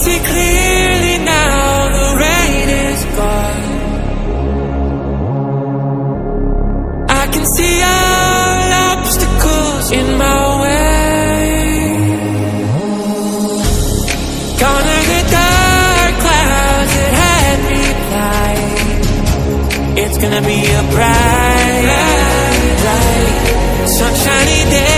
see clearly now, the rain is gone. I can see all obstacles in my way. Gone are the dark clouds that had me blind. It's gonna be a bright, sunshiny day.